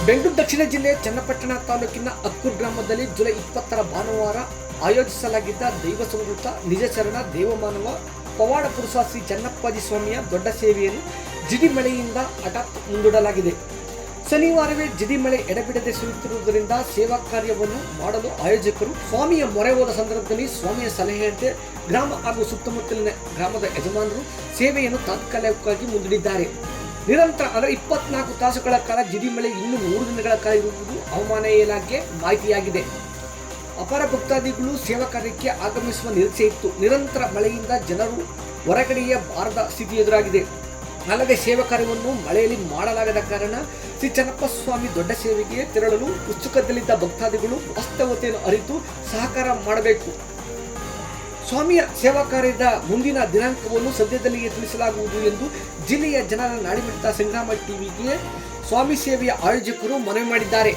ಬೆಂಗಳೂರು ದಕ್ಷಿಣ ಜಿಲ್ಲೆ ಚನ್ನಪಟ್ಟಣ ತಾಲೂಕಿನ ಅಕ್ಕೂರು ಗ್ರಾಮದಲ್ಲಿ ಜುಲೈ 20ರ ಭಾನುವಾರ ಆಯೋಜಿಸಲಾಗಿದ್ದ ದೈವ ಸಂವೃತ ನಿಜಚರಣ ದೇವಮಾನವ ಪವಾಡ ಪುರುಷ ಶ್ರೀ ಚನ್ನಪ್ಪಾಜಿ ಸ್ವಾಮಿಯ ದೊಡ್ಡ ಸೇವೆಯನ್ನು ಜಿಡಿಮಳೆಯಿಂದ ಹಠಾತ್ ಮುಂದೂಡಲಾಗಿದೆ. ಶನಿವಾರವೇ ಜಿಡಿಮಳೆ ಎಡಬಿಡದೆ ಸುರಿಯುತ್ತಿರುವುದರಿಂದ ಸೇವಾ ಕಾರ್ಯವನ್ನು ಮಾಡಲು ಆಯೋಜಕರು ಸ್ವಾಮಿಯ ಮೊರೆ ಹೋದ ಸಂದರ್ಭದಲ್ಲಿ ಸ್ವಾಮಿಯ ಸಲಹೆಯಂತೆ ಗ್ರಾಮ ಹಾಗೂ ಸುತ್ತಮುತ್ತಲಿನ ಗ್ರಾಮದ ಯಜಮಾನರು ಸೇವೆಯನ್ನು ತಾತ್ಕಾಲಿಕವಾಗಿ ಮುಂದೂಡಿದ್ದಾರೆ. ನಿರಂತರ 24 ತಾಸುಗಳ ಕಾಲ ಜಿಡಿಮಳೆ ಇನ್ನೂ 3 ದಿನಗಳ ಕಾಲ ಇರುವುದು ಹವಾಮಾನ ಇಲಾಖೆ ಮಾಹಿತಿಯಾಗಿದೆ. ಅಪಾರ ಭಕ್ತಾದಿಗಳು ಸೇವಾ ಕಾರ್ಯಕ್ಕೆ ಆಗಮಿಸುವ ನಿರೀಕ್ಷೆ ಇತ್ತು. ನಿರಂತರ ಮಳೆಯಿಂದ ಜನರು ಹೊರಗಡೆಯೇ ಬಾರದ ಸ್ಥಿತಿ ಎದುರಾಗಿದೆ. ಅಲ್ಲದೆ ಸೇವಾ ಕಾರ್ಯವನ್ನು ಮಳೆಯಲ್ಲಿ ಮಾಡಲಾಗದ ಕಾರಣ ಶ್ರೀ ಚನ್ನಪ್ಪ ಸ್ವಾಮಿ ದೊಡ್ಡ ಸೇವೆಗೆ ತೆರಳಲು ಉತ್ಸುಕದಲ್ಲಿದ್ದ ಭಕ್ತಾದಿಗಳು ವಾಸ್ತವತೆಯನ್ನು ಅರಿತು ಸಹಕಾರ ಮಾಡಬೇಕು. ಸ್ವಾಮಿಯ ಸೇವಾ ಕಾರ್ಯದ ಮುಂದಿನ ದಿನಾಂಕವನ್ನು ಸದ್ಯದಲ್ಲಿಯೇ ತಿಳಿಸಲಾಗುವುದು ಎಂದು ಜಿಲ್ಲೆಯ ಜನರ ನಾಡಿಮಿಡಿತ ಸಂಗ್ರಾಮ ಟಿವಿಗೆ ಸ್ವಾಮಿ ಸೇವೆಯ ಆಯೋಜಕರು ಮನವಿ ಮಾಡಿದ್ದಾರೆ.